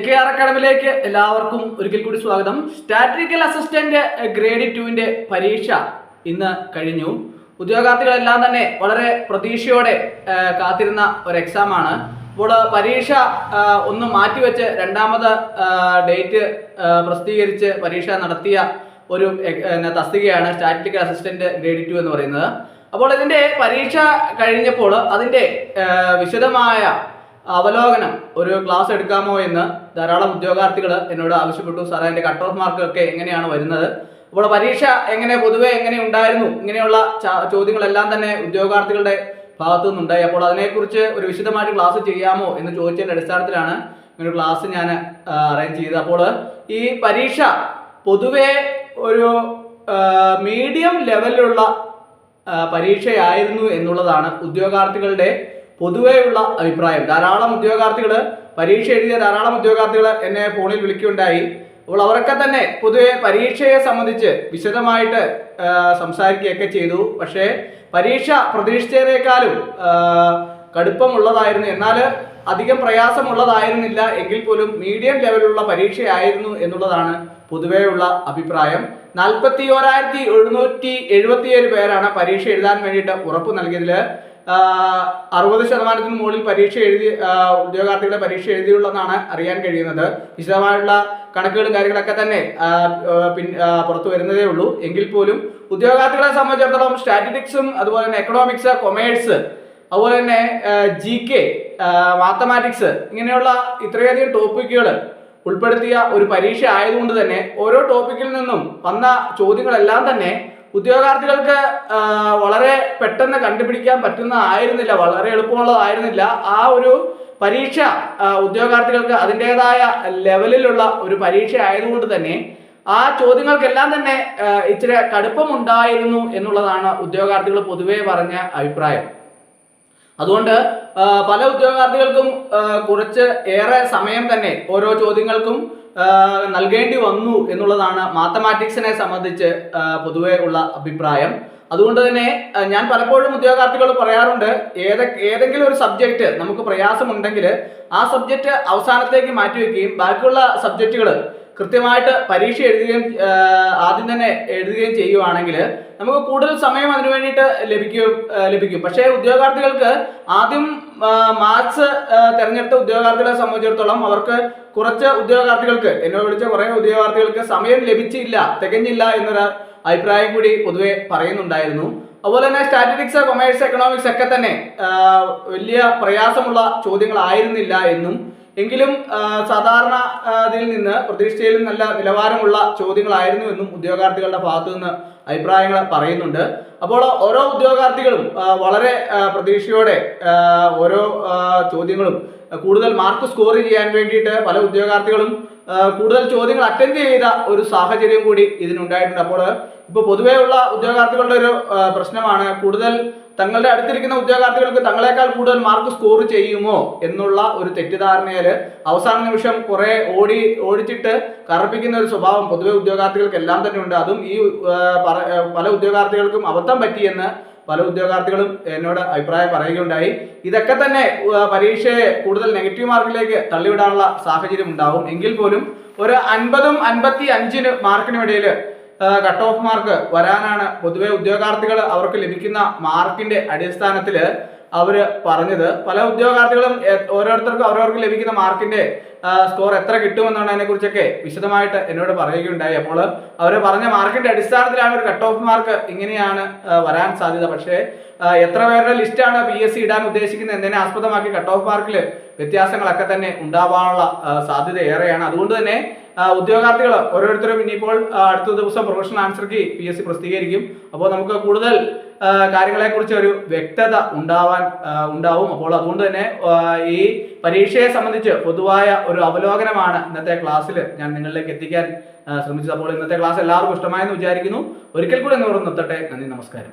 JKR അക്കാഡമിയിലേക്ക് എല്ലാവർക്കും ഒരിക്കൽ കൂടി സ്വാഗതം. സ്റ്റാറ്റിസ്റ്റിക്കൽ അസിസ്റ്റന്റ് ഗ്രേഡ് 2 പരീക്ഷ ഇന്ന് കഴിഞ്ഞു. ഉദ്യോഗാർത്ഥികളെല്ലാം തന്നെ വളരെ പ്രതീക്ഷയോടെ കാത്തിരുന്ന ഒരു എക്സാമാണ്. അപ്പോൾ പരീക്ഷ ഒന്ന് മാറ്റിവെച്ച് രണ്ടാമത് ഡേറ്റ് പ്രസിദ്ധീകരിച്ച് പരീക്ഷ നടത്തിയ ഒരു തസ്തികയാണ് സ്റ്റാറ്റിസ്റ്റിക്കൽ അസിസ്റ്റന്റ് ഗ്രേഡ് 2 എന്ന് പറയുന്നത്. അപ്പോൾ ഇതിൻ്റെ പരീക്ഷ കഴിഞ്ഞപ്പോൾ അതിൻ്റെ വിശദമായ അവലോകനം ഒരു ക്ലാസ് എടുക്കാമോ എന്ന് ധാരാളം ഉദ്യോഗാർത്ഥികൾ എന്നോട് ആവശ്യപ്പെട്ടു. സാറേ, എൻ്റെ കട്ട് ഓഫ് മാർക്കൊക്കെ എങ്ങനെയാണ് വരുന്നത്, അപ്പോൾ പരീക്ഷ പൊതുവെ എങ്ങനെ ഉണ്ടായിരുന്നു, ഇങ്ങനെയുള്ള ചോദ്യങ്ങളെല്ലാം തന്നെ ഉദ്യോഗാർത്ഥികളുടെ ഭാഗത്തു നിന്നുണ്ടായി. അപ്പോൾ അതിനെക്കുറിച്ച് ഒരു വിശദമായിട്ട് ക്ലാസ് ചെയ്യാമോ എന്ന് ചോദിച്ചതിൻ്റെ അടിസ്ഥാനത്തിലാണ് ഇങ്ങനൊരു ക്ലാസ് ഞാൻ അറേഞ്ച് ചെയ്തത്. അപ്പോൾ ഈ പരീക്ഷ പൊതുവെ ഒരു മീഡിയം ലെവലിലുള്ള പരീക്ഷയായിരുന്നു എന്നുള്ളതാണ് ഉദ്യോഗാർത്ഥികളുടെ പൊതുവെയുള്ള അഭിപ്രായം. ധാരാളം ഉദ്യോഗാർത്ഥികൾ പരീക്ഷ എഴുതിയ ധാരാളം ഉദ്യോഗാർത്ഥികൾ എന്നെ ഫോണിൽ വിളിക്കുകയുണ്ടായി. അപ്പോൾ അവരൊക്കെ തന്നെ പൊതുവെ പരീക്ഷയെ സംബന്ധിച്ച് വിശദമായിട്ട് സംസാരിക്കുകയൊക്കെ ചെയ്തു. പക്ഷേ പരീക്ഷ പ്രതീക്ഷിച്ചതിനേക്കാളും കടുപ്പമുള്ളതായിരുന്നു, എന്നാൽ അധികം പ്രയാസമുള്ളതായിരുന്നില്ല എങ്കിൽ പോലും മീഡിയം ലെവലിലുള്ള പരീക്ഷയായിരുന്നു എന്നുള്ളതാണ് പൊതുവെയുള്ള അഭിപ്രായം. 41,777 പേരാണ് പരീക്ഷ എഴുതാൻ വേണ്ടിയിട്ട് ഉറപ്പ് നൽകിയതിൽ 60% മുകളിൽ പരീക്ഷ എഴുതി ഉദ്യോഗാർത്ഥികളെ പരീക്ഷ എഴുതിയുള്ളതെന്നാണ് അറിയാൻ കഴിയുന്നത്. വിശദമായുള്ള കണക്കുകളും കാര്യങ്ങളൊക്കെ തന്നെ പുറത്തു വരുന്നതേ ഉള്ളൂ. എങ്കിൽ പോലും ഉദ്യോഗാർത്ഥികളെ സംബന്ധിച്ചിടത്തോളം സ്റ്റാറ്റിസ്റ്റിക്സും അതുപോലെ തന്നെ എക്കണോമിക്സ്, കൊമേഴ്സ്, അതുപോലെ തന്നെ GK, മാത്തമാറ്റിക്സ് ഇങ്ങനെയുള്ള ഇത്രയധികം ടോപ്പിക്കുകൾ ഉൾപ്പെടുത്തിയ ഒരു പരീക്ഷ ആയതുകൊണ്ട് തന്നെ ഓരോ ടോപ്പിക്കിൽ നിന്നും വന്ന ചോദ്യങ്ങളെല്ലാം തന്നെ ഉദ്യോഗാർത്ഥികൾക്ക് വളരെ പെട്ടെന്ന് കണ്ടുപിടിക്കാൻ പറ്റുന്നതായിരുന്നില്ല, വളരെ എളുപ്പമുള്ളതായിരുന്നില്ല. ആ ഒരു പരീക്ഷ ഉദ്യോഗാർത്ഥികൾക്ക് അതിൻ്റെതായ ലെവലിലുള്ള ഒരു പരീക്ഷ ആയതുകൊണ്ട് തന്നെ ആ ചോദ്യങ്ങൾക്കെല്ലാം തന്നെ ഇച്ചിരി കടുപ്പമുണ്ടായിരുന്നു എന്നുള്ളതാണ് ഉദ്യോഗാർത്ഥികൾ പൊതുവേ പറഞ്ഞ അഭിപ്രായം. അതുകൊണ്ട് പല ഉദ്യോഗാർത്ഥികൾക്കും കുറച്ച് ഏറെ സമയം തന്നെ ഓരോ ചോദ്യങ്ങൾക്കും നൽകേണ്ടി വന്നു എന്നുള്ളതാണ് മാത്തമാറ്റിക്സിനെ സംബന്ധിച്ച് പൊതുവെ ഉള്ള അഭിപ്രായം. അതുകൊണ്ട് തന്നെ ഞാൻ പലപ്പോഴും ഉദ്യോഗാർത്ഥികൾ പറയാറുണ്ട്, ഏതെങ്കിലും ഒരു സബ്ജക്റ്റ് നമുക്ക് പ്രയാസമുണ്ടെങ്കിൽ ആ സബ്ജക്റ്റ് അവസാനത്തേക്ക് മാറ്റിവെക്കുകയും ബാക്കിയുള്ള സബ്ജക്റ്റുകൾ കൃത്യമായിട്ട് പരീക്ഷ ആദ്യം തന്നെ എഴുതുകയും ചെയ്യുവാണെങ്കിൽ നമുക്ക് കൂടുതൽ സമയം അതിനു വേണ്ടിയിട്ട് ലഭിക്കും. പക്ഷേ ഉദ്യോഗാർത്ഥികൾക്ക് ആദ്യം മാത്സ് തിരഞ്ഞെടുത്ത ഉദ്യോഗാർത്ഥികളെ സംബന്ധിച്ചിടത്തോളം അവർക്ക് കുറച്ച് ഉദ്യോഗാർത്ഥികൾക്ക് എന്നോട് വിളിച്ച കുറേ ഉദ്യോഗാർത്ഥികൾക്ക് സമയം തികഞ്ഞില്ല എന്നൊരു അഭിപ്രായം കൂടി പൊതുവെ പറയുന്നുണ്ടായിരുന്നു. അതുപോലെ തന്നെ സ്റ്റാറ്റിസ്റ്റിക്സ്, കൊമേഴ്സ്, എക്കണോമിക്സ് ഒക്കെ തന്നെ വലിയ പ്രയാസമുള്ള ചോദ്യങ്ങളായിരുന്നില്ല എന്നും, എങ്കിലും സാധാരണ ഇതിൽ നിന്ന് പ്രതീക്ഷയിലും നല്ല നിലവാരമുള്ള ചോദ്യങ്ങളായിരുന്നു എന്നും ഉദ്യോഗാർത്ഥികളുടെ ഭാഗത്തു നിന്ന് അഭിപ്രായങ്ങൾ പറയുന്നുണ്ട്. അപ്പോൾ ഓരോ ഉദ്യോഗാർത്ഥികളും വളരെ പ്രതീക്ഷയോടെ ഓരോ ചോദ്യങ്ങളും കൂടുതൽ മാർക്ക് സ്കോർ ചെയ്യാൻ വേണ്ടിയിട്ട് പല ഉദ്യോഗാർത്ഥികളും കൂടുതൽ ചോദ്യങ്ങൾ അറ്റൻഡ് ചെയ്ത ഒരു സാഹചര്യം കൂടി ഇതിനുണ്ടായിട്ടുണ്ട്. അപ്പോൾ ഇപ്പോൾ പൊതുവെയുള്ള ഉദ്യോഗാർത്ഥികളുടെ ഒരു പ്രശ്നമാണ്, കൂടുതൽ തങ്ങളുടെ അടുത്തിരിക്കുന്ന ഉദ്യോഗാർത്ഥികൾക്ക് തങ്ങളെക്കാൾ കൂടുതൽ മാർക്ക് സ്കോർ ചെയ്യുമോ എന്നുള്ള ഒരു തെറ്റിദ്ധാരണയിൽ അവസാന നിമിഷം കുറെ ഓടിച്ചിട്ട് കറപ്പിക്കുന്ന ഒരു സ്വഭാവം പൊതുവെ ഉദ്യോഗാർത്ഥികൾക്ക് എല്ലാം തന്നെ ഉണ്ട്. അതും ഈ പല ഉദ്യോഗാർത്ഥികൾക്കും അബദ്ധം പറ്റിയെന്ന് പല ഉദ്യോഗാർത്ഥികളും എന്നോട് അഭിപ്രായം പറയുകയുണ്ടായി. ഇതൊക്കെ തന്നെ പരീക്ഷയെ കൂടുതൽ നെഗറ്റീവ് മാർക്കിലേക്ക് തള്ളിവിടാനുള്ള സാഹചര്യം ഉണ്ടാവും. എങ്കിൽ പോലും ഒരു 50-55 മാർക്കിനിടയിൽ കട്ട് ഓഫ് മാർക്ക് വരാനാണ് പൊതുവെ ഉദ്യോഗാർത്ഥികൾ അവർക്ക് ലഭിക്കുന്ന മാർക്കിന്റെ അടിസ്ഥാനത്തിൽ അവർ പറഞ്ഞത്. പല ഉദ്യോഗാർത്ഥികളും ഓരോരുത്തർക്കും അവരവർക്ക് ലഭിക്കുന്ന മാർക്കിന്റെ സ്കോർ എത്ര കിട്ടുമെന്നുള്ളതിനെ കുറിച്ചൊക്കെ വിശദമായിട്ട് എന്നോട് പറയുകയുണ്ടായി. അപ്പോൾ അവർ പറഞ്ഞ മാർക്കിന്റെ അടിസ്ഥാനത്തിലാണ് ഒരു കട്ട് ഓഫ് മാർക്ക് ഇങ്ങനെയാണ് വരാൻ സാധ്യത. പക്ഷേ എത്ര പേരുടെ ലിസ്റ്റാണ് PSC ഇടാൻ ഉദ്ദേശിക്കുന്നത് എന്നതിനെ ആസ്പദമാക്കി കട്ട് ഓഫ് മാർക്കിൽ വ്യത്യാസങ്ങളൊക്കെ തന്നെ ഉണ്ടാവാനുള്ള സാധ്യത ഏറെയാണ്. അതുകൊണ്ട് തന്നെ ഉദ്യോഗാർത്ഥികൾ ഓരോരുത്തരും ഇനിയിപ്പോൾ അടുത്ത ദിവസം പ്രൊഫഷണൽ ആൻസർ കീ PSC പ്രസിദ്ധീകരിക്കും. അപ്പോൾ നമുക്ക് കൂടുതൽ കാര്യങ്ങളെക്കുറിച്ച് ഒരു വ്യക്തത ഉണ്ടാവും. അപ്പോൾ അതുകൊണ്ട് തന്നെ ഈ പരീക്ഷയെ സംബന്ധിച്ച് പൊതുവായ ഒരു അവലോകനമാണ് ഇന്നത്തെ ക്ലാസ്സിൽ ഞാൻ നിങ്ങളിലേക്ക് എത്തിക്കാൻ ശ്രമിച്ചത്. അപ്പോൾ ഇന്നത്തെ ക്ലാസ് എല്ലാവർക്കും ഇഷ്ടമായെന്ന് വിചാരിക്കുന്നു. ഒരിക്കൽ കൂടി നിർത്തട്ടെ. നന്ദി, നമസ്കാരം.